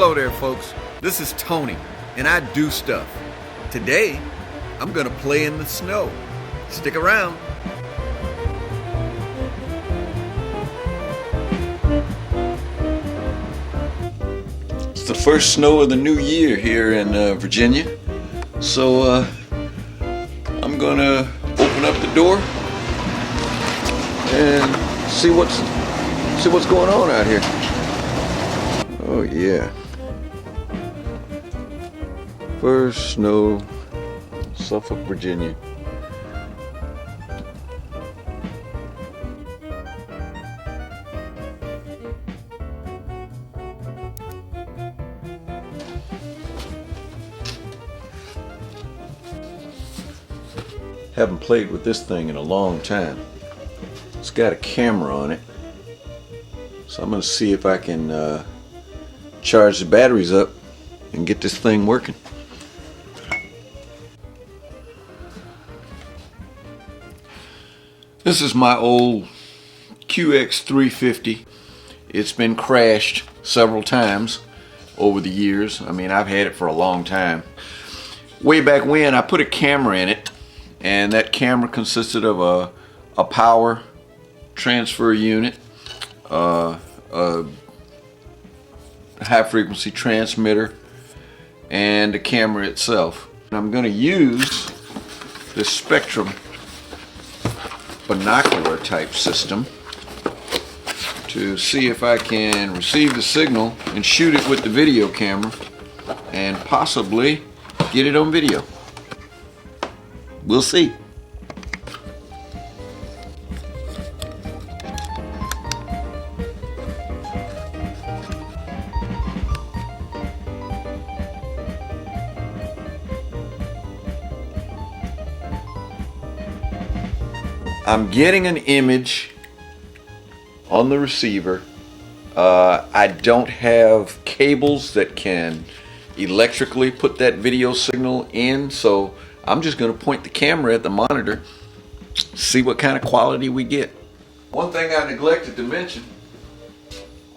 Hello there, folks. This is Tony, and I do stuff. Today, I'm gonna play in the snow. Stick around. It's the first snow of the new year here in Virginia, so I'm gonna open up the door and see what's going on out here. Oh yeah. First snow, Suffolk, Virginia. Haven't played with this thing in a long time. It's got a camera on it, so I'm going to see if I can charge the batteries up and get this thing working. This is my old QX350. It's been crashed several times over the years. I mean, I've had it for a long time. Way back when, I put a camera in it, and that camera consisted of a power transfer unit, a high frequency transmitter, and the camera itself. And I'm going to use this Spectrum binocular type system to see if I can receive the signal and shoot it with the video camera and possibly get it on video. We'll see. I'm getting an image on the receiver. I don't have cables that can electrically put that video signal in, so I'm just going to point the camera at the monitor, see what kind of quality we get. One thing I neglected to mention,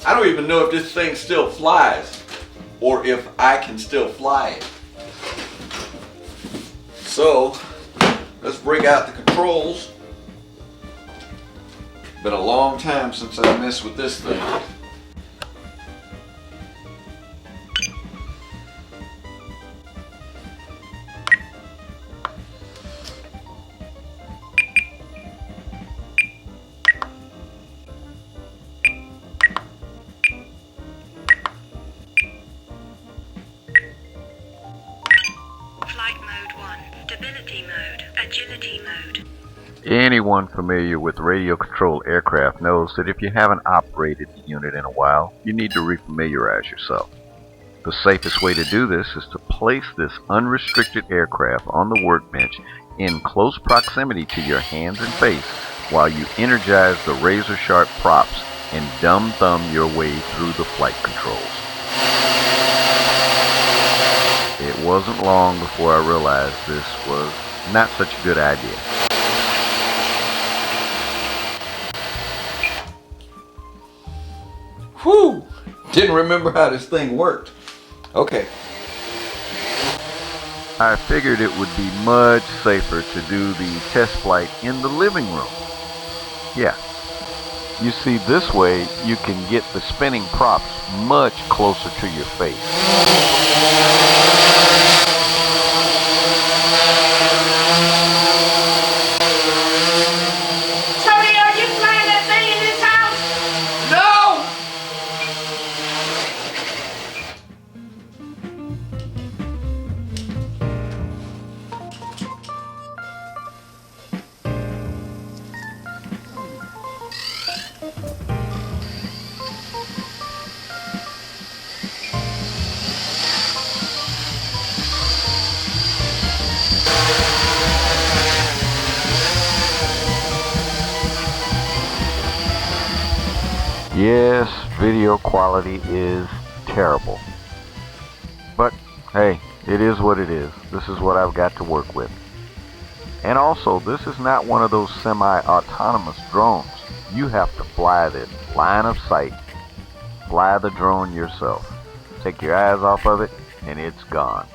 I don't even know if this thing still flies or if I can still fly it. So let's bring out the controls. Been a long time since I messed with this thing. Flight mode 1, stability mode, agility mode. Anyone familiar with radio-controlled aircraft knows that if you haven't operated the unit in a while, you need to refamiliarize yourself. The safest way to do this is to place this unrestricted aircraft on the workbench in close proximity to your hands and face while you energize the razor-sharp props and dumb-thumb your way through the flight controls. It wasn't long before I realized this was not such a good idea. Whew! Didn't remember how this thing worked. Okay. I figured it would be much safer to do the test flight in the living room. Yeah. You see, this way you can get the spinning props much closer to your face. Yes, video quality is terrible. But hey, it is what it is. This is what I've got to work with. And also, this is not one of those semi-autonomous drones. You have to fly this line of sight, fly the drone yourself. Take your eyes off of it, and it's gone.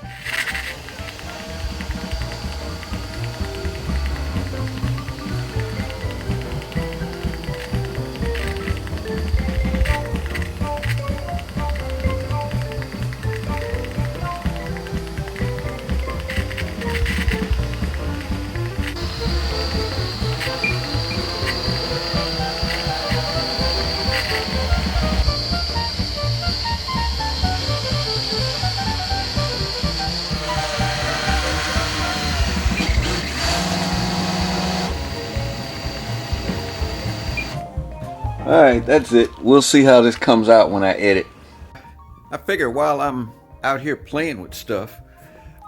Alright, that's it. We'll see how this comes out when I edit. I figure while I'm out here playing with stuff,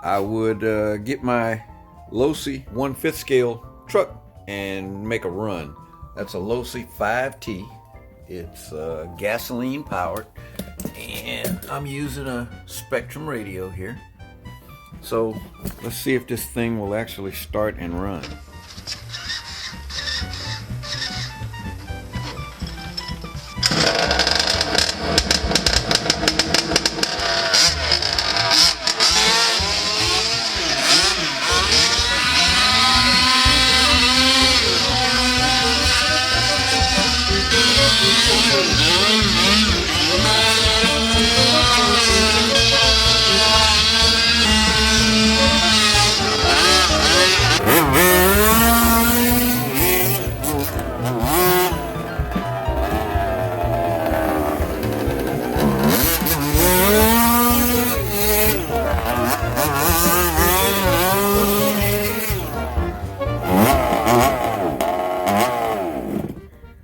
I would get my Losi 1/5 scale truck and make a run. That's a Losi 5T. It's gasoline powered, and I'm using a Spectrum radio here. So let's see if this thing will actually start and run.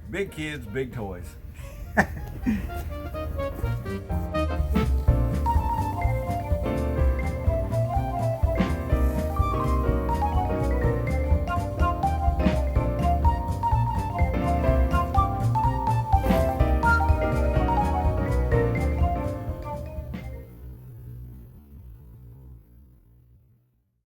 Big kids, big toys.